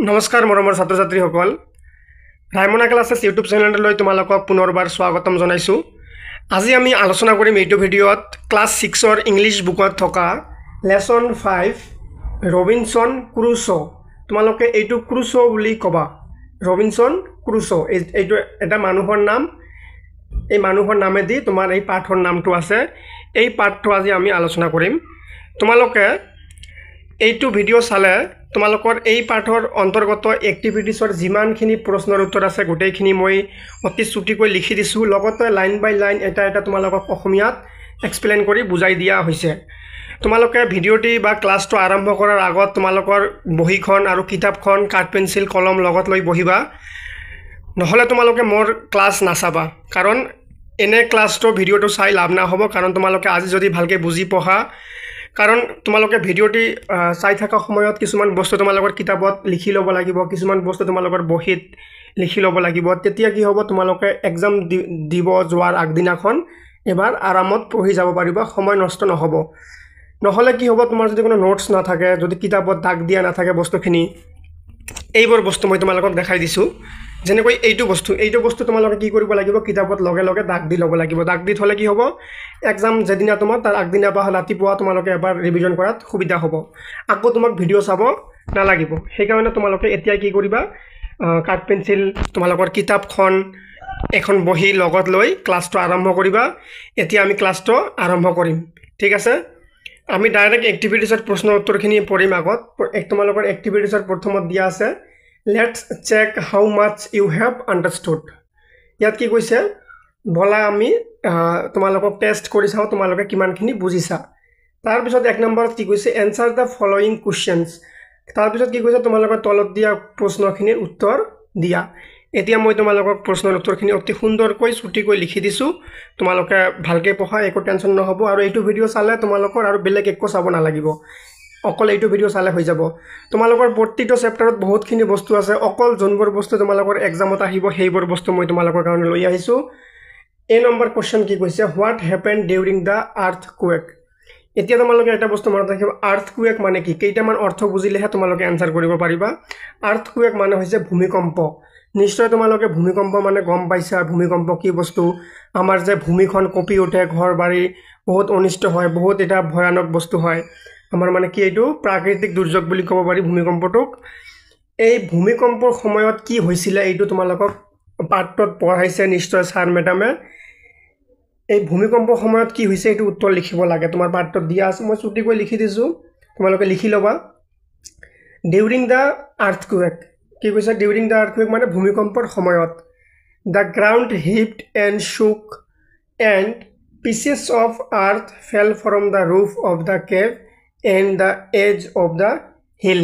নমস্কাৰ মৰমৰ ছাত্ৰ ছাত্ৰীসকল ৰাইমনা ক্লাছেছ ইউটিউব চেনেললৈ তোমালোকক পুনৰবাৰ স্বাগতম জনাইছোঁ। আজি আমি আলোচনা কৰিম এইটো ভিডিঅ'ত ক্লাছ 6ৰ ইংলিছ বুকত থকা লেসন 5 ৰবিনসন ক্ৰুছো। তোমালোকে এইটো ক্ৰুছো বুলি ক'বা। ৰবিনসন ক্ৰুছো এইটো এটা মানুহৰ নাম। এই মানুহৰ নামেদি তোমাৰ এই পাঠৰ নামটো আছে। এই পাঠটো আজি আমি আলোচনা কৰিম। তোমালোকে এইটো ভিডিঅ' চালে তোমালোকৰ এই পাঠৰ অন্তৰ্গত এক্টিভিটিছৰ যিমানখিনি প্ৰশ্নৰ উত্তৰ আছে গোটেইখিনি মই অতি চুটিকৈ লিখি দিছোঁ। লগতে লাইন বাই লাইন এটা এটা তোমালোকক অসমীয়াত এক্সপ্লেইন কৰি বুজাই দিয়া হৈছে। তোমালোকে ভিডিঅ'টি বা ক্লাছটো আৰম্ভ কৰাৰ আগত তোমালোকৰ বহীখন আৰু কিতাপখন কাঠ পেঞ্চিল কলম লগত লৈ বহিবা। নহ'লে তোমালোকে মোৰ ক্লাছ নাচাবা, কাৰণ এনে ক্লাছটো ভিডিঅ'টো চাই লাভ নহ'ব। কাৰণ তোমালোকে আজি যদি ভালকৈ বুজি পঢ়া, কাৰণ তোমালোকে ভিডিঅ'টি চাই থকা সময়ত কিছুমান বস্তু তোমালোকৰ কিতাপত লিখি ল'ব লাগিব, কিছুমান বস্তু তোমালোকৰ বহীত লিখি ল'ব লাগিব। তেতিয়া কি হ'ব, তোমালোকে এক্সাম দিব যোৱাৰ আগদিনাখন এবাৰ আৰামত পঢ়ি যাব পাৰিবা, সময় নষ্ট নহ'ব। নহ'লে কি হ'ব, তোমাৰ যদি কোনো নোটছ নাথাকে, যদি কিতাপত দাগ দিয়া নাথাকে বস্তুখিনি, এইবোৰ বস্তু মই তোমালোকক দেখাই দিছোঁ। যেনেকৈ এইটো বস্তু তোমালোকে কি কৰিব লাগিব, কিতাপত লগে লগে দাগ দি ল'ব লাগিব। দাগ দি থ'লে কি হ'ব, এক্সাম যেদিনা তোমাৰ তাৰ আগদিনা বা ৰাতিপুৱা তোমালোকে এবাৰ ৰিভিজন কৰাত সুবিধা হ'ব। আকৌ তোমাক ভিডিঅ' চাব নালাগিব। সেইকাৰণে তোমালোকে এতিয়া কি কৰিবা, কাঠ পেঞ্চিল তোমালোকৰ কিতাপখন এখন বহি লগত লৈ ক্লাছটো আৰম্ভ কৰিবা। এতিয়া আমি ক্লাছটো আৰম্ভ কৰিম, ঠিক আছে। আমি ডাইৰেক্ট এক্টিভিটিছৰ প্ৰশ্নৰ উত্তৰখিনি পঢ়িম। আগত তোমালোকৰ এক্টিভিটিছৰ প্ৰথমত দিয়া আছে, let's check how much you have understood. ইয়াত কি কৈছে, বলা আমি তোমালোকক টেষ্ট কৰি চাওঁ তোমালোকে কিমানখিনি বুজিছা। তাৰপিছত 1 নম্বৰত কি কৈছে, এনচাৰ দ্য ফলোয়িং কুৱেশ্যনছ। তাৰপিছত কি কৈছে, তোমালোকৰ তলত দিয়া প্ৰশ্নখিনিৰ উত্তৰ দিয়া। এতিয়া মই তোমালোকক প্ৰশ্নৰ উত্তৰখিনি অতি সুন্দৰকৈ চুটিকৈ লিখি দিছোঁ। তোমালোকে ভালকৈ পঢ়া, একো টেনশ্যন নহ'ব। আৰু এইটো ভিডিঅ' চালে তোমালোকৰ আৰু বেলেগ একো চাব নালাগিব, অকল এইটো ভিডিঅ' চালে হৈ যাব। তোমালোকৰ প্ৰতিটো চেপ্টাৰত বহুতখিনি বস্তু আছে, অকল যোনবোৰ বস্তু তোমালোকৰ এক্সামত আহিব সেইবোৰ বস্তু মই তোমালোকৰ কাৰণে লৈ আহিছোঁ। A নম্বৰ কুৱেশ্যন কি কৈছে, what happen during the earthquake. এতিয়া তোমালোকে এটা বস্তু মনত ৰাখিব, আৰ্থকুৱেক মানে কি, কেইটামান অৰ্থ বুজিলেহে তোমালোকে এনচাৰ কৰিব পাৰিবা। আৰ্থকুৱেক মানে হৈছে ভূমিকম্প। নিশ্চয় তোমালোকে ভূমিকম্প মানে গম পাইছা, ভূমিকম্প কি বস্তু। আমাৰ যে ভূমিখন কঁপি উঠে, ঘৰ বাৰী বহুত অনিষ্ট হয়, বহুত এটা ভয়ানক বস্তু হয়। আমাৰ মানে কি, এইটো প্ৰাকৃতিক দুৰ্যোগ বুলি ক'ব পাৰি ভূমিকম্পটোক। এই ভূমিকম্পৰ সময়ত কি হৈছিলে এইটো তোমালোকক পাঠটোত পঢ়াইছে নিশ্চয় ছাৰ মেডামে। এই ভূমিকম্পৰ সময়ত কি হৈছে এইটো উত্তৰ লিখিব লাগে, তোমাৰ পাঠটোত দিয়া আছে। মই চুটিকৈ লিখি দিছোঁ, তোমালোকে লিখি ল'বা। ডিউৰিং দ্য আৰ্থকুৱেক কি কৈছে, ডিউৰিং দ্য আৰ্থকুৱেক মানে ভূমিকম্পৰ সময়ত। The ground heaved and shook and pieces of earth fell from the roof of the cave and the edge of the hill.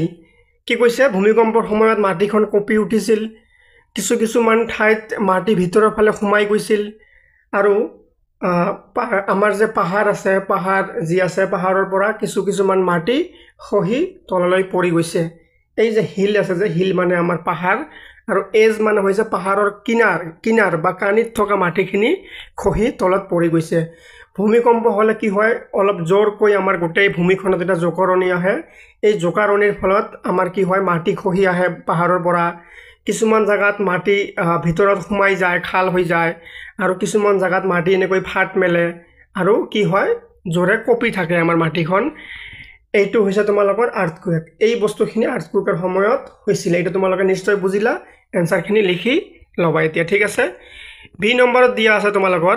কি কৈছে, ভূমিকম্পৰ সময়ত মাটিখন কঁপি উঠিছিল, কিছুমান ঠাইত মাটি ভিতৰৰ ফালে সোমাই গৈছিল, আৰু আমাৰ যে পাহাৰ আছে, পাহাৰ যি আছে, পাহাৰৰ পৰা কিছুমান মাটি খহি তললৈ পৰি গৈছে। এই যে হিল আছে, যে হিল মানে আমাৰ পাহাৰ, আৰু এজ মানে হৈছে পাহাৰৰ কিনাৰ বা কাণিত থকা মাটিখিনি খহি তলত পৰি গৈছে। ভূমিকম্প হ'লে কি হয়, অলপ জোৰকৈ আমাৰ গোটেই ভূমিখনত এটা জোকাৰণি আহে। এই জোকাৰণিৰ ফলত আমাৰ কি হয়, মাটি খহি আহে পাহাৰৰ পৰা। কিছুমান জেগাত মাটি ভিতৰত সোমাই যায়, খাল হৈ যায়, আৰু কিছুমান জেগাত মাটি এনেকৈ ফাট মেলে, আৰু কি হয়, জোৰে কঁপি থাকে আমাৰ মাটিখন। এইটো হৈছে তোমালোকৰ আৰ্থকুৱেক। এই বস্তুখিনি আৰ্থকুৱেকৰ সময়ত হৈছিলে, এইটো তোমালোকে নিশ্চয় বুজিলা। এনচাৰখিনি লিখি ল'বা এতিয়া, ঠিক আছে। বি নম্বৰত দিয়া আছে তোমালোকৰ,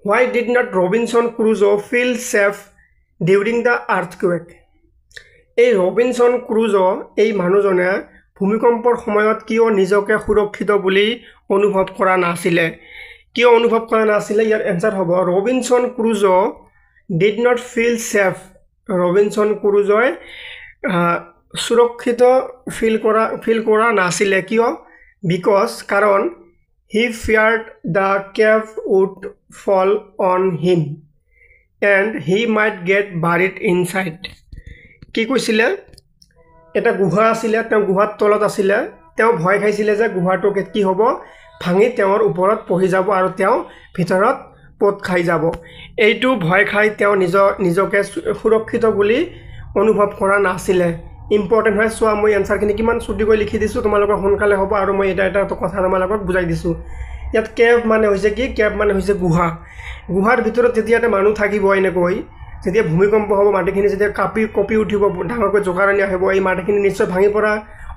why did not Robinson Crusoe feel safe during the earthquake. এই ৰবিনসন ক্ৰুজো এই মানুহজনে ভূমিকম্পৰ সময়ত কিয় নিজকে সুৰক্ষিত বুলি অনুভৱ কৰা নাছিলে। কিয় অনুভৱ কৰা নাছিলে, ইয়াৰ এনচাৰ হ'ব, Robinson Crusoe did not feel safe. Robinson ক্ৰুজোই সুৰক্ষিত ফিল কৰা নাছিলে। কিয়, বিকজ কাৰণ he feared the cave would fall on him and he might get buried inside. কি কৈছিলে, এটা গুহা আছিলে, তেওঁ গুহাৰ তলত আছিলে, তেওঁ ভয় খাইছিলে যে গুহাটো কি হ'ব, ভাঙি তেওঁৰ ওপৰত পৰি যাব আৰু তেওঁ ভিতৰত পোত খাই যাব। এইটো ভয় খাই তেওঁ নিজকে সুৰক্ষিত বুলি অনুভৱ কৰা নাছিলে। ইম্পৰ্টেণ্ট হয় চোৱা মই এনচাৰখিনি কিমান ছুটিকৈ লিখি দিছোঁ তোমালোকৰ সোনকালে হ'ব আৰু মই এটা কথা তোমালোকক বুজাই দিছোঁ ইয়াত কেভ মানে হৈছে কি কেভ মানে হৈছে গুহা গুহাৰ ভিতৰত যেতিয়া এটা মানুহ থাকিব এনেকৈ যেতিয়া ভূমিকম্প হ'ব মাটিখিনি যেতিয়া কঁপি উঠিব ডাঙৰকৈ জোকাৰণি আহিব এই মাটিখিনি নিশ্চয় ভাঙি পৰা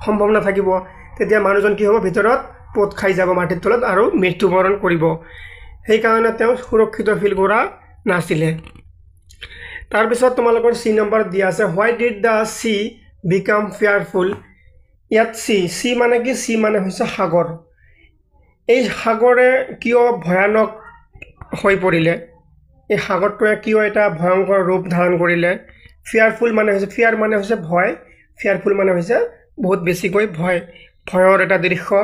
সম্ভাৱনা থাকিব তেতিয়া মানুহজন কি হ'ব ভিতৰত পোত খাই যাব মাটিৰ তলত আৰু মৃত্যুবৰণ কৰিব সেইকাৰণে তেওঁ সুৰক্ষিত ফিল কৰা নাছিলে তাৰপিছত তোমালোকৰ চি নম্বৰ দিয়া আছে why did the sea become fearful ইয়াত চি মানে কি চি মানে হৈছে সাগৰ এই সাগৰে কিয় ভয়ানক হৈ পৰিলে এই সাগৰটোৱে কিয় এটা ভয়ংকৰ ৰূপ ধাৰণ কৰিলে ফিয়াৰফুল মানে হৈছে ফিয়াৰ মানে হৈছে ভয় ফিয়াৰফুল মানে হৈছে বহুত বেছিকৈ ভয়ৰ এটা দৃশ্য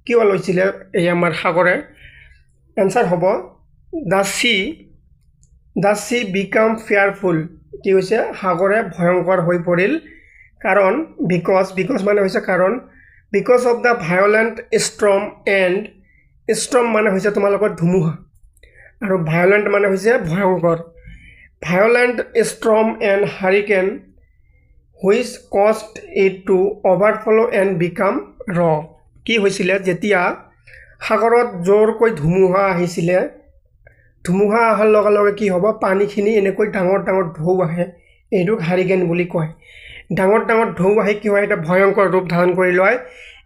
কিয় লৈছিলে এই আমাৰ সাগৰে এনসাৰ হ'ব দ্য চি বিকাম ফিয়াৰফুল কি হৈছে সাগৰে ভয়ংকৰ হৈ পৰিল কাৰণ বিকজ মানে হৈছে কাৰণ because of the violent storm মানে হৈছে তোমালোকৰ ধুমুহা আৰু ভায়োলেণ্ট মানে হৈছে ভয়ংকৰ violent storm and hurricane which caused it to overflow' and become ৰ কি হৈছিলে যেতিয়া সাগৰত জোৰকৈ ধুমুহা আহিছিলে ধুমুহা অহাৰ লগে লগে কি হ'ব পানীখিনি এনেকৈ ডাঙৰ ঢৌ আহে এইটোক হাৰিকেন বুলি কয় ডাঙৰ ঢৌ আহি কি হয় এটা ভয়ংকৰ ৰূপ ধাৰণ কৰি লয়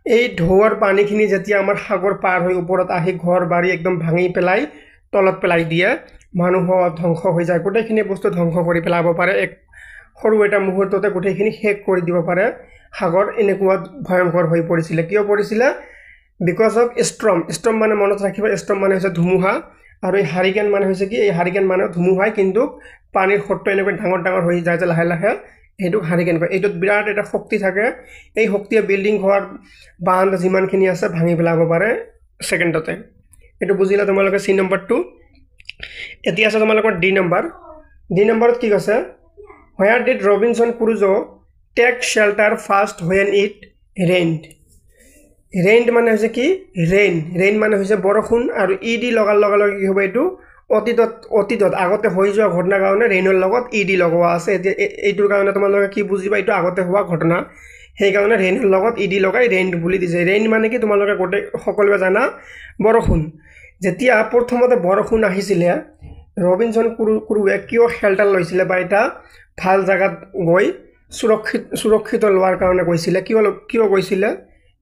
এই ঢৌৰ পানীখিনি যেতিয়া আমাৰ সাগৰ পাৰ হৈ ওপৰত আহি ঘৰ বাৰী একদম ভাঙি পেলাই তলত পেলাই দিয়ে মানুহ ধ্বংস হৈ যায় গোটেইখিনি বস্তু ধ্বংস কৰি পেলাব পাৰে এক সৰু এটা মুহূৰ্ততে গোটেইখিনি শেষ কৰি দিব পাৰে সাগৰ এনেকুৱা ভয়ংকৰ হৈ পৰিছিলে কিয় পৰিছিলে বিকজ অফ ষ্ট্ৰম মানে মনত ৰাখিবা ষ্ট্ৰম মানে হৈছে ধুমুহা আৰু এই হাৰিকেন মানে হৈছে কি এই হাৰিকেন মানে ধুমুহাই কিন্তু পানীৰ সত্য এনেকৈ ডাঙৰ হৈ যায় যে লাহে লাহে এইটোক হাৰিকেন কয় এইটোত বিৰাট এটা শক্তি থাকে এই শক্তিয়ে বিল্ডিং ঘৰ বান্ধ যিমানখিনি আছে ভাঙি পেলাব পাৰে ছেকেণ্ডতে এইটো বুজিলা তোমালোকে চি নম্বৰটো এতিয়া আছে তোমালোকৰ ডি নম্বৰত কি কৈছে where did Robinson Crusoe take shelter first when it rained মানে হৈছে কি ৰেইন মানে হৈছে বৰষুণ আৰু ই ডি লগাৰ লগে লগে কি হ'ব এইটো অতীতত আগতে হৈ যোৱা ঘটনাৰ কাৰণে ৰেইনৰ লগত ই ডি লগোৱা আছে এতিয়া এইটোৰ কাৰণে তোমালোকে কি বুজিবা এইটো আগতে হোৱা ঘটনা সেইকাৰণে ৰেইনৰ লগত ই ডি লগাই ৰেইন বুলি দিছে ৰেইন মানে কি তোমালোকে সকলোৱে জানা বৰষুণ যেতিয়া প্ৰথমতে বৰষুণ আহিছিলে ৰবিনসন ক্ৰুৱে কিয় শেল্টাৰ লৈছিলে বা এটা ভাল জায়গাত গৈ সুৰক্ষিত লোৱাৰ কাৰণে কৈছিলে কিয় কৈছিলে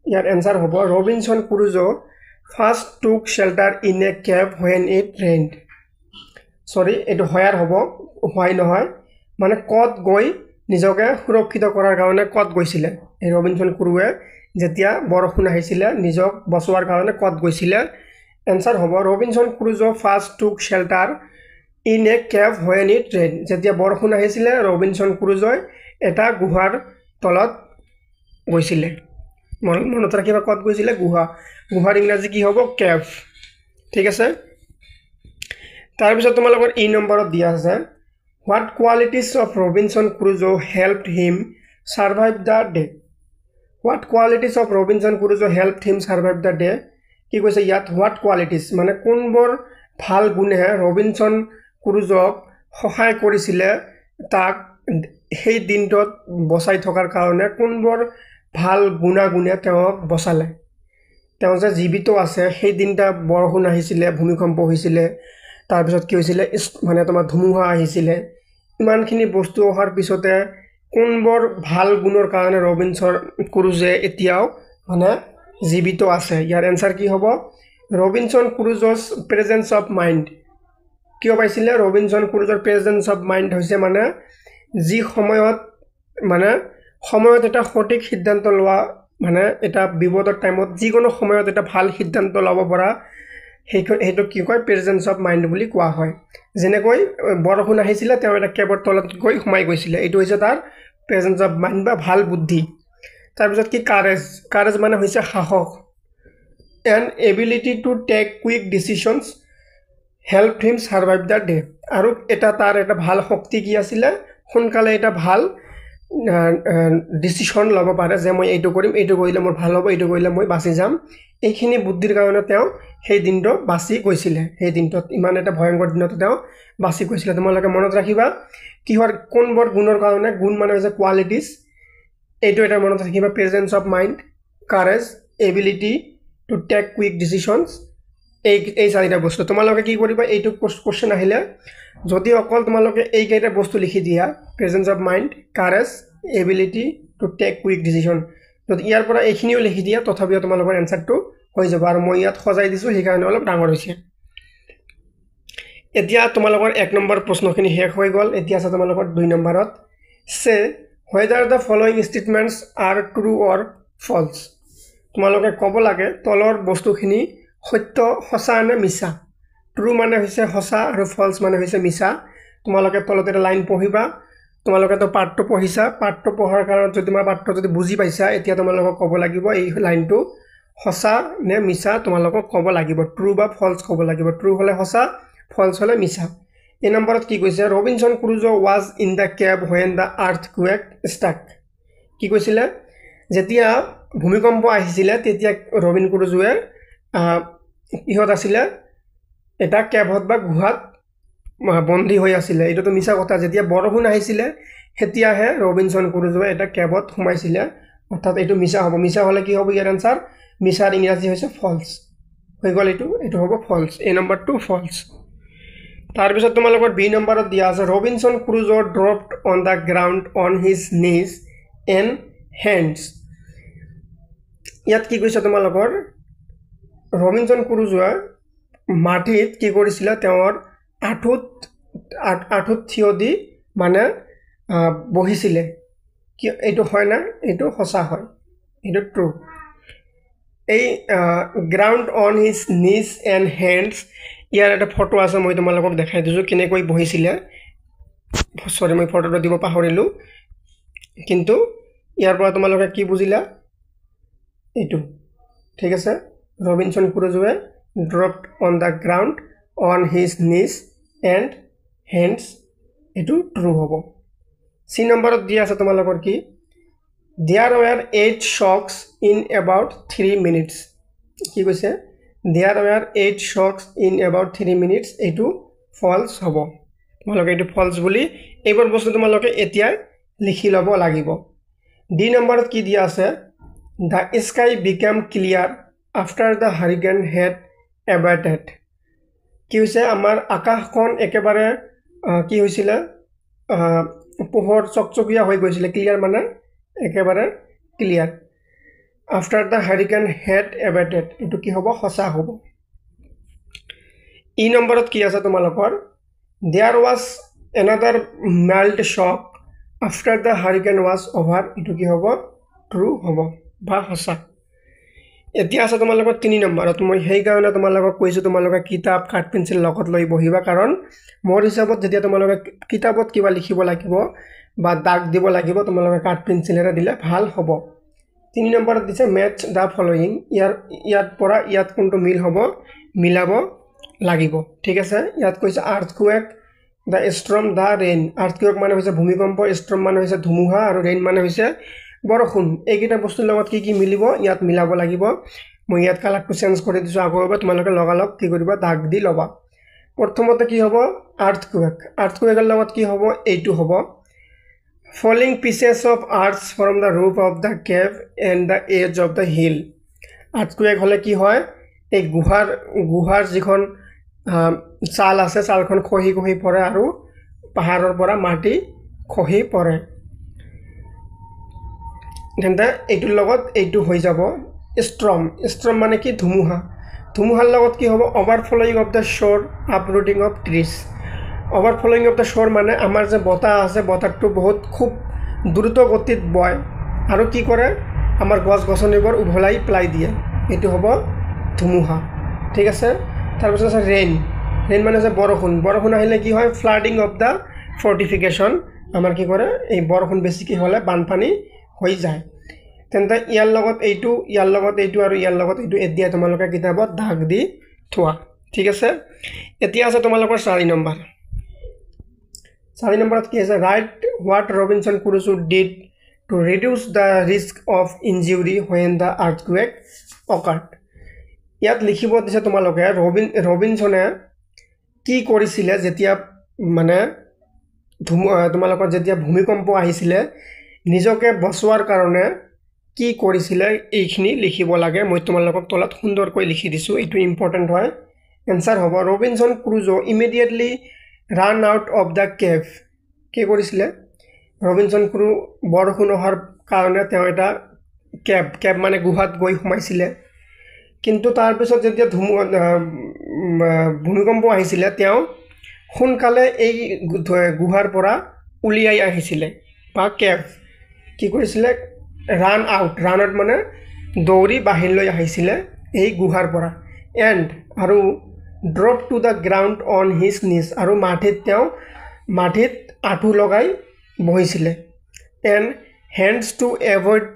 ইয়াৰ এনসাৰ হ'ব Robinson Crusoe first took shelter in a cave when it rained sorry এইটো হোয়াৰ হ'ব হোৱাই নহয় মানে কত গৈ নিজকে সুৰক্ষিত কৰাৰ কাৰণে কত গৈছিলে এই ৰবিনসন ক্ৰুৱে যেতিয়া বৰষুণ আহিছিলে নিজক বচোৱাৰ কাৰণে কত গৈছিলে এনসাৰ হ'ব Robinson Crusoe first took shelter in a cave when it rained যেতিয়া বৰষুণ আহিছিলে ৰবিনসন ক্ৰুজোই এটা গুহাৰ তলত গৈছিলে মনত ৰাখিবা কত গৈছিলে গুহাৰ ইংৰাজী কি হ'ব কেভ ঠিক আছে তাৰপিছত তোমালোকৰ ই নম্বৰত দিয়া আছে what qualities of Robinson Crusoe helped him survive the day what qualities of Robinson Crusoe helped him survive the day কি কৈছে ইয়াত হোৱাট কোৱালিটিজ মানে কোনবোৰ ভাল গুণে ৰবিনসন ক্ৰুজোক সহায় কৰিছিলে তাক সেই দিনটোত বচাই থকাৰ কাৰণে কোনবোৰ ভাল গুণাগুণে তেওঁক বচালে তেওঁ যে জীৱিত আছে সেই দিনটা বৰষুণ আহিছিলে ভূমিকম্প হৈছিলে তাৰপিছত কি হৈছিলে মানে তোমাৰ ধুমুহা আহিছিলে ইমানখিনি বস্তু অহাৰ পিছতে কোনবোৰ ভাল গুণৰ কাৰণে ৰবিনসন ক্ৰুজে এতিয়াও মানে জীৱিত আছে ইয়াৰ এনসাৰ কি হ'ব ৰবিনসন ক্ৰুজোছ প্ৰেজেন্স অফ মাইণ্ড কিয় পাইছিলে ৰবিনসন ক্ৰুজৰ প্ৰেজেন্স অফ মাইণ্ড হৈছে মানে যি সময়ত এটা সঠিক সিদ্ধান্ত লোৱা মানে এটা বিপদৰ টাইমত যিকোনো সময়ত এটা ভাল সিদ্ধান্ত ল'ব পৰা সেইটো কি কয় প্ৰেজেন্স অফ মাইণ্ড বুলি কোৱা হয় যেনেকৈ বৰষুণ আহিছিলে তেওঁ এটা কেবৰ তলত গৈ সোমাই গৈছিলে এইটো হৈছে তাৰ প্ৰেজেন্স অফ মাইণ্ড বা ভাল বুদ্ধি তাৰপিছত কি কাৰেজ মানে হৈছে সাহস and ability to take quick decisions help him survive the day আৰু তাৰ এটা ভাল শক্তি কি আছিলে সোনকালে এটা ভাল ডিচিশ্যন ল'ব পাৰে যে মই এইটো কৰিম এইটো কৰিলে মোৰ ভাল হ'ব এইটো কৰিলে মই বাচি যাম এইখিনি বুদ্ধিৰ কাৰণে তেওঁ সেই দিনটো বাচি গৈছিলে সেই দিনটোত ইমান এটা ভয়ংকৰ দিনত তেওঁ বাচি গৈছিলে তোমালোকে মনত ৰাখিবা কিহৰ কোনবোৰ গুণৰ কাৰণে গুণ মানে হৈছে কোৱালিটিজ এইটো এটা মনত ৰাখিবা presence of mind courage ability to take quick decisions এই চাৰিটা বস্তু তোমালোকে কি কৰিবা এইটো কোৱেশ্চন আহিলে যদি অকল তোমালোকে এইকেইটা বস্তু লিখি দিয়া presence of mind courage ability to take quick decision যদি ইয়াৰ পৰা এইখিনিও লিখি দিয়া তথাপিও তোমালোকৰ এনসাৰটো হৈ যাব আৰু মই ইয়াত সজাই দিছোঁ সেইকাৰণে অলপ ডাঙৰ হৈছে এতিয়া তোমালোকৰ 1 নম্বৰ প্ৰশ্নখিনি শেষ হৈ গ'ল এতিয়া আছে তোমালোকৰ 2 নম্বৰত সে whether the following statements are true or false তোমালোকে ক'ব লাগে তলৰ বস্তুখিনি সত্য সঁচা নে মিছা ট্ৰু মানে হৈছে সঁচা আৰু ফলছ মানে হৈছে মিছা তোমালোকে তলতে লাইন পঢ়িবা তোমালোকে তো পাঠটো পঢ়িছা পাঠটো পঢ়াৰ কাৰণ যদি তোমাৰ পাঠটো যদি বুজি পাইছা এতিয়া তোমালোকক ক'ব লাগিব এই লাইনটো সঁচা নে মিছা তোমালোকক ক'ব লাগিব ট্ৰু বা ফলছ ক'ব লাগিব ট্ৰু হলে সঁচা ফলছ হলে মিছা এই নম্বৰত কি কৈছে Robinson Crusoe was in the cave when the earthquake struck কি কৈছিলে যেতিয়া ভূমিকম্প আহিছিলে তেতিয়া ৰবিন ক্ৰুজোৱে ইহত আছিলে এটা কেবত বা গুহাত বন্দী হৈ আছিলে এটো মিছা কথা যেতিয়া বৰষুণ আহিছিলে হেতিয়াহে ৰবিনসন ক্ৰুজোৱে এটা কেবত সোমাইছিলে অৰ্থাৎ এটো মিছা হ'ব মিছা হলে কি হ'ব ইয়াৰ আনসাৰ মিছাৰ ইংৰাজী হৈছে ফলছ হৈ গ'ল এটো হ'ব ফলছ এই নম্বৰটো ফলছ তাৰ পিছত তোমালোকৰ বি নম্বৰত দিয়া আছে Robinson Crusoe dropped on the ground on his knees and hands ইয়াত কি কৈছে তোমালোকৰ ৰবিনসন ক্ৰুজোৱে মাটিত কি কৰিছিল তেওঁৰ আঠুত থিয় দি মানে বহিছিলে কি এইটো হয় না এইটো সঁচা হয় এইটো ট্ৰু এই ground on his knees and hands ইয়াৰ এটা ফটো আছে মই তোমালোকক দেখাই দিছোঁ কেনেকৈ বহিছিলে সৰি মই ফটোটো দিব পাহৰিলোঁ কিন্তু ইয়াৰ পৰা তোমালোকে কি বুজিলা এইটো ঠিক আছে ৰবিনসন ক্ৰুজোৱে dropped on the ground on his knees and hands এটো ট্ৰু হ'ব সি নম্বৰত দিয়া আছে তোমালোকৰ কি there were 8 shocks in about 3 minutes কি কৈছে there were 8 shocks in about 3 minutes এটো ফলছ হ'ব তোমালোকে এটো ফলছ বুলি এইবোৰ বস্তু তোমালোকে এতিয়া লিখি ল'ব লাগিব ডি নম্বৰত কি দিয়া আছে the sky became clear after the hurricane had abated কি হৈছে আমাৰ আকাশখন একেবাৰে কি হৈছিল পোহৰ চকচকীয়া হৈ গৈছিল ক্লিয়াৰ মানে একেবাৰে clear after the hurricane had abated এটো কি হ'ব সঁচা হ'ব ই নম্বৰত কি আছে তোমালোকৰ there was another mild shock after the hurricane was over এটো কি হ'ব ট্ৰু হ'ব বা সঁচা এতিয়া আছে তোমালোকৰ 3 নম্বৰত মই হেই কাৰণে তোমালোকক কৈছো তোমালোকে কিতাপ কাঠ পেন্সিল লগত লৈ বহিবা কাৰণ মোৰ হিচাপত যেতিয়া তোমালোকে কিতাপত কিবা লিখিব লাগিব বা দাগ দিব লাগিব তোমালোকে কাঠ পেন্সিলেৰে দিলে ভাল হ'ব 3 নম্বৰত দিছে ম্যাচ দা ফলোইং ইয়াত পৰা ইয়াত কোনটো মিল হ'ব মিলাব লাগিব ঠিক আছে ইয়াত কৈছে আৰ্থকুৱেক দা ষ্টৰ্ম দা ৰেইন আৰ্থকুৱেক মানে হৈছে ভূমিকম্প ষ্টৰ্ম মানে হৈছে ধুমুহা আৰু ৰেইন মানে হৈছে বৰষুণ এইকেইটা বস্তুৰ লগত কি মিলিব ইয়াত মিলাব লাগিব মই ইয়াত কালাৰটো চেঞ্জ কৰি দিছো আগৰবা তোমালোকে লগালগ কি কৰিবা দাগ দি লবা প্ৰথমতে কি হ'ব আৰ্থকুৱেকৰ লগত কি হ'ব এইটো হ'ব falling pieces of earth from the roof of the cave and the edge of the hill earthquake হলে কি হয় এই গুহাৰ যিখন চাল আছে চালখন খহি পৰে আৰু পাহাৰৰ পৰা মাটি খহি পৰে তেন্তে এইটোৰ লগত এইটো হৈ যাব ষ্টৰ্ম মানে কি ধুমুহাৰ লগত কি হ'ব overflowing of the shore uprooting of trees overflowing of the shore মানে আমাৰ যে বতাহ আছে বতাহটো বহুত খুব দ্ৰুত গতিত বয় আৰু কি কৰে আমাৰ গছ-গছনিবোৰ উভলাই পেলাই দিয়ে এইটো হ'ব ধুমুহা ঠিক আছে তাৰ পিছত আছে ৰেইন মানে যে বৰষুণ আহিলে কি হয় ফ্লাডিং অফ দা ফৰ্টিফিকেশন আমাৰ কি কৰে এই বৰষুণ বেছিকৈ হ'লে বানপানী হৈ যায় তেন্তে ইয়াৰ লগত এইটো আৰু ইয়াৰ লগত এইটো এতিয়া তোমালোকে কিতাপত দাগ দি থোৱা ঠিক আছে এতিয়া আছে তোমালোকৰ 4 নম্বৰত কি আছে right what Robinson Crusoe did to reduce the risk of injury when the earthquake occurred ইয়াত লিখিব দিছে তোমালোকে ৰবিনসনে কি কৰিছিলে যেতিয়া মানে তোমালোকৰ যেতিয়া ভূমিকম্প আহিছিলে নিজকে বচোৱাৰ কাৰণে কি কৰিছিলে এইখিনি লিখিব লাগে মই তোমালোকক তলত সুন্দৰকৈ লিখি দিছোঁ এইটো ইম্পৰ্টেণ্ট হয় এনসাৰ হ'ব Robinson Crusoe immediately ran out of the cave কি কৰিছিলে ৰবিনসন ক্ৰু বৰষুণ অহাৰ কাৰণে তেওঁ এটা কেভ মানে গুহাত গৈ সোমাইছিলে কিন্তু তাৰ পিছত যেতিয়া ভূমিকম্প আহিছিলে তেওঁ সোনকালে এই গুহাৰ পৰা উলিয়াই আহিছিলে বা কেভ কি কৰিছিলে ৰান আউট মানে দৌৰি বাহিৰলৈ আহিছিলে এই গুহাৰ পৰা এণ্ড আৰু drop to the ground on his knees আৰু মাটিত আঁঠু লগাই বহিছিলে and hands to avoid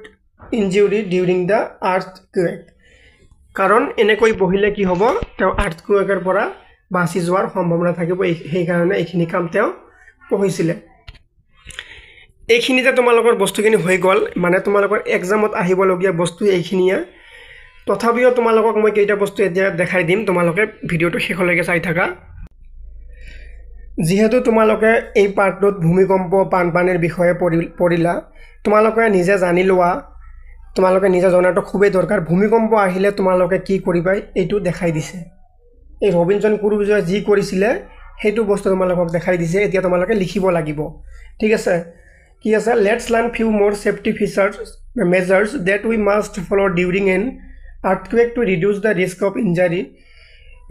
injury during the earthquake কাৰণ এনেকৈ বহিলে কি হ'ব তেওঁ আৰ্থকুৱেকৰ পৰা বাচি যোৱাৰ সম্ভাৱনা থাকিব সেইকাৰণে এইখিনি কাম তেওঁ কৰিছিলে এইখিনিতে তোমালোকৰ বস্তুখিনি হৈ গ'ল মানে তোমালোকৰ এক্সামত আহিবলগীয়া বস্তু এইখিনিয়ে তথাপিও তোমালোকক মই কেইটা বস্তু এতিয়া দেখাই দিম তোমালোকে ভিডিঅ'টো শেষলৈকে চাই থাকা যেহেতু তোমালোকে এই পাৰ্টটোত ভূমিকম্প বানপানীৰ বিষয়ে পঢ়িলা তোমালোকে নিজে জানি লোৱা তোমালোকে নিজে জনাটো খুবেই দৰকাৰ ভূমিকম্প আহিলে তোমালোকে কি কৰিবা এইটো দেখাই দিছে এই ৰবিনসন ক্ৰুজোৱে যি কৰিছিলে সেইটো বস্তু তোমালোকক দেখাই দিছে এতিয়া তোমালোকে লিখিব লাগিব ঠিক আছে কি আছে let's learn few more safety measures that we must follow during an earthquake to reduce the risk of injury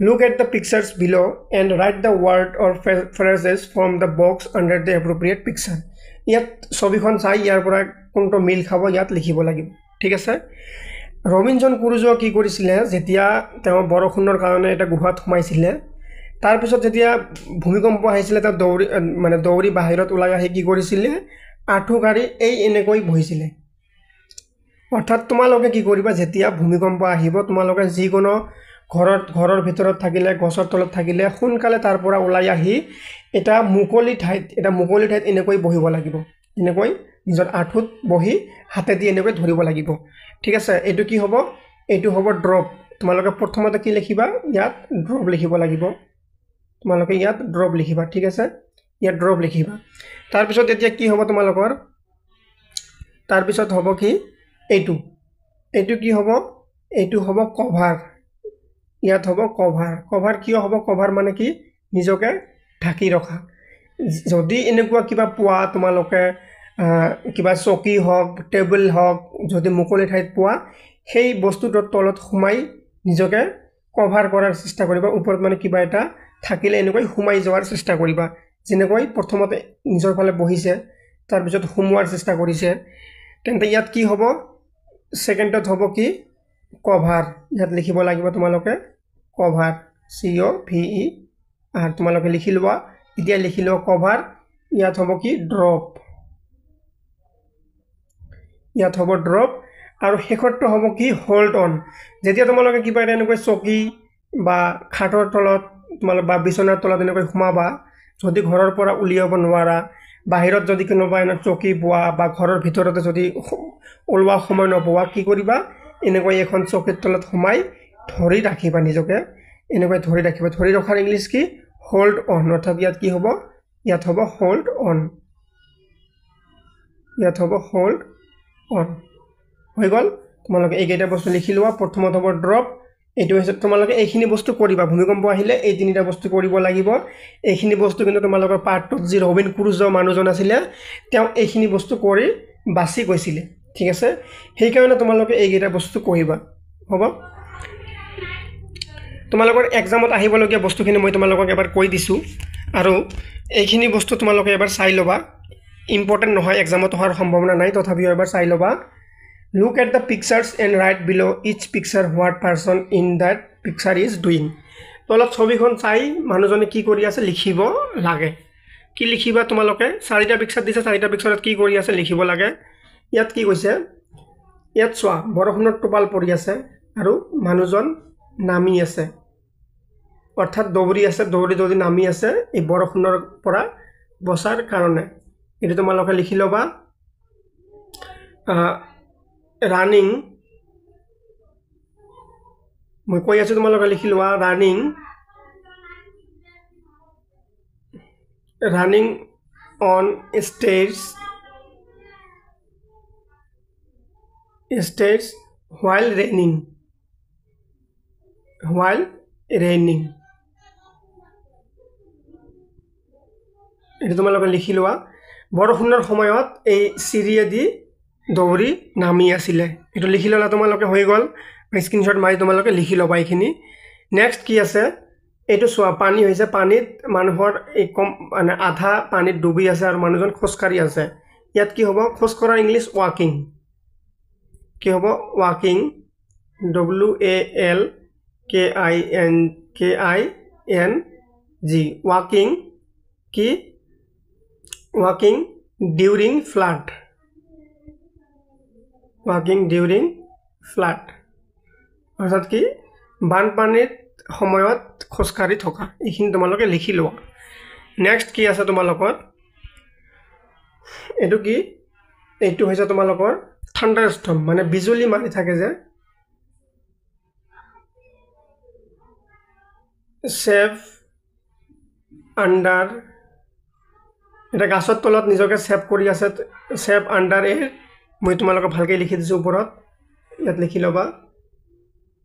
Look at the pictures below and write the word or phrases from the box under the appropriate picture. ইয়াত ছবিখন চাই ইয়াৰ পৰা কোনটো মিল খাব ইয়াত লিখিব লাগিব ঠিক আছে ৰবিনসন ক্ৰুজো কি কৰিছিলে যেতিয়া তেওঁ বৰষুণৰ কাৰণে এটা গুহাত সোমাইছিলে তাৰ পিছত যেতিয়া ভূমিকম্প আহিছিলে তেওঁ দৌৰি বাহিৰত ওলাই আহি কি কৰিছিলে আঁঠু কাঢ়ি এই এনেকৈ বহিছিলে অৰ্থাৎ তোমালোকে কি কৰিবা যেতিয়া ভূমিকম্প আহিব তোমালোকে যিকোনো ঘৰৰ ভিতৰত থাকিলে গছৰ তলত থাকিলে সোনকালে তাৰ পৰা ওলাই আহি এটা মুকলি ঠাইত এনেকৈ বহিব লাগিব এনেকৈ নিজৰ আঁঠুত বহি হাতেদি এনেকৈ ধৰিব লাগিব ঠিক আছে এইটো কি হ'ব এইটো হ'ব ড্ৰপ তোমালোকে প্ৰথমতে কি লিখিবা ইয়াত ড্ৰপ লিখিব লাগিব তোমালোকে ইয়াত ড্ৰপ লিখিবা ঠিক আছে ইয়াত ড্ৰপ লিখিবা তাৰ পিছত এতিয়া কি হ'ব তোমালোকৰ তাৰ পিছত হ'ব কি এইটো কি হ'ব এইটো হ'ব কভাৰ ইয়াত হ'ব কভাৰ কিয় হ'ব কভাৰ মানে কি নিজকে ঢাকি ৰখা যদি এনেকুৱা কিবা পোৱা তোমালোকে কিবা চকী হওক টেবুল হওক যদি মুকলি ঠাইত পোৱা সেই বস্তুটোৰ তলত সোমাই নিজকে কভাৰ কৰাৰ চেষ্টা কৰিবা ওপৰত মানে কিবা এটা থাকিলে এনেকৈ সোমাই যোৱাৰ চেষ্টা কৰিবা যেনেকৈ প্ৰথমতে নিজৰ ফালে বহিছে তাৰ পিছত সোমোৱাৰ চেষ্টা কৰিছে তেন্তে ইয়াত কি হ'ব সেকেন্ডত হ'ব কি কভাৰ ইয়াত লিখিব লাগিব তোমালোকে কভাৰ COVE আৰ তোমালোকে লিখি লোৱা এতিয়া লিখি লোৱা কভাৰ ইয়াত হ'ব কি ড্ৰপ ইয়াত হ'ব ড্ৰপ আৰু শেষৰটো হ'ব কি হোল্ড অন যেতিয়া তোমালোকে কিবা এনেকৈ চকী বা খাটৰ তলত তোমালোক বা বিছনাৰ তলত এনেকৈ সোমাবা যদি ঘৰৰ পৰা উলিয়াব নোৱাৰা বাহিৰত যদি কোনোবা এনে চকী পোৱা বা ঘৰৰ ভিতৰতে যদি ওলোৱা সময় নপোৱা কি কৰিবা এনেকৈ এখন চকীৰ তলত সোমাই ধৰি ৰাখিবা নিজকে এনেকৈ ধৰি ৰাখিবা ধৰি ৰখাৰ ইংলিছ কি হোল্ড অন অৰ্থাৎ ইয়াত কি হ'ব ইয়াত হ'ব হোল্ড অন ইয়াত হ'ব হোল্ড অন হৈ গ'ল তোমালোকে এইকেইটা বস্তু লিখি লোৱা প্ৰথমত হ'ব ড্ৰপ এইটো হৈছে তোমালোকে এইখিনি বস্তু কৰিবা ভূমিকম্প আহিলে এই তিনিটা বস্তু কৰিব লাগিব এইখিনি বস্তু কিন্তু তোমালোকৰ পাৰ্টত যি ৰবিন ক্ৰুজো মানুহজন আছিল তেওঁ এইখিনি বস্তু কৰি বাছি গৈছিল ঠিক আছে সেই কাৰণে তোমালোকে এইকেইটা বস্তু কৰিবা হ'ব তোমালোকৰ এক্সামত আহিবলগীয়া বস্তুখিনি মই তোমালোকক এবাৰ কৈ দিছো আৰু এইখিনি বস্তু তোমালোকে এবাৰ চাই লবা ইম্পৰ্টেন্ট নহয় এক্সামত হোৱাৰ সম্ভাৱনা নাই তথাপিও এবাৰ চাই লবা Look at the pictures and write below each picture what person in that picture is doing. তলত ছবিখন চাই মানুহজনে কি কৰি আছে লিখিব লাগে কি লিখিবা তোমালোকে চাৰিটা পিকচাৰ দিছে চাৰিটা পিকচাৰত কি কৰি আছে লিখিব লাগে ইয়াত কি কৈছে ইয়াত চোৱা বৰষুণৰ টোপাল পৰি আছে আৰু মানুহজন নামি আছে অৰ্থাৎ দৌৰি আছে দৌৰি নামি আছে এই বৰষুণৰ পৰা বচাৰ কাৰণে এটো তোমালোকে লিখি লবা running মই কৈ আছো তোমালোকে লিখি লোৱা running on stairs states while raining. While raining. এটা তোমালোকে লিখি লোৱা বৰষুণৰ সময়ত এই চিৰিয়েদি দৌৰি নামি আছিলে এটো লিখি ললা তোমালোকে হৈ গল স্ক্ৰিনশ্বট মাৰি তোমালোকে লিখি লবা এইখিনি নেক্সট কি আছে এটো সোৱা পানী হৈছে পানীত মানুহৰ এই কম মানে আধা পানীত ডুবি আছে আৰু মানুহজন খোজকাৰি আছে ইয়াত কি হ'ব খোজকৰা ইংলিশ ওয়াকিং কি হ'ব ওয়াকিং WALKING ওয়াকিং কি walking during flood অৰ্থাৎ কি বানপানীৰ সময়ত খোজকাৰি থকা এইখিনি তোমালোকে লিখি লোৱা নেক্সট কি আছে তোমালোকৰ এটো কি এইটো হৈছে তোমালোকৰ থান্ডাৰস্টৰ্ম মানে বিজুলী মাৰি থাকে যে সেভ আন্ডাৰ এটা গাছৰ তলত নিজকে সেভ কৰি আছে সেভ আন্ডাৰ এ মই তোমালোকে ভালকৈ লিখি দিছো ওপৰত ইয়াত লিখি লবা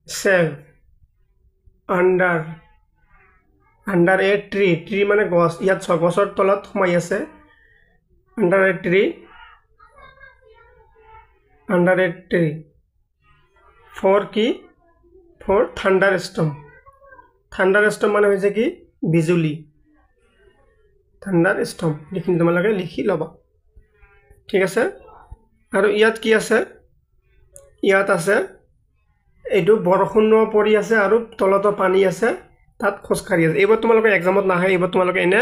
সেভ আন্ডাৰ এ ট্ৰি মানে গছ ইয়াত গছৰ তলত সোমাই আছে আন্ডাৰ এ ট্ৰি ফৰ কি ফৰ থান্ডাৰস্টৰ্ম মানে হৈছে কি বিজুলী থান্ডাৰস্টৰ্ম লিখি তোমালোকে লিখি লবা ঠিক আছে আৰু ইয়াত কি আছে ইয়াত আছে এইটো বৰষুণ পৰি আছে আৰু তলতো পানী আছে তাত খোজকাৰি আছে এইবাৰ তোমালোকে এক্সামত নাহে এইবাৰ তোমালোকে এনে